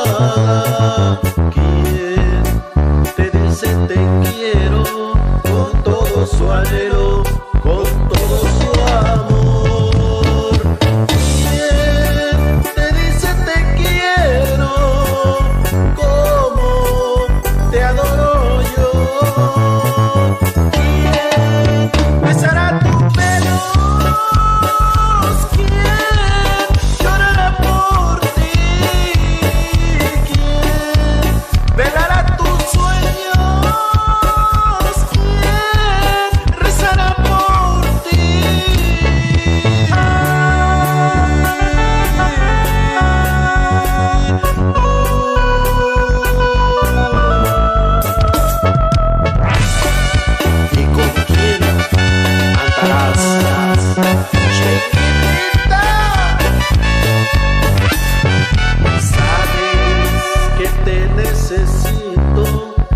madrugada. ¿Quién te dice te quiero con todo su anhelo, con todo su amor? ¿Quién te dice te quiero como te adoro yo? ¿Quién besará tu pelo? ¿Quién llorará por ti? ¿Quién velará tus sueños? ¿Quién rezará por ti? ¿Y con quién andarás? Chiquitita, sabes que te necesito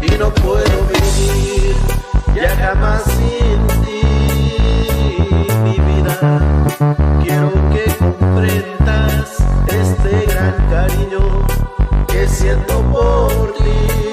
y no puedo vivir ya jamás sin ti, mi vida. Quiero que comprendas este gran cariño que siento por ti.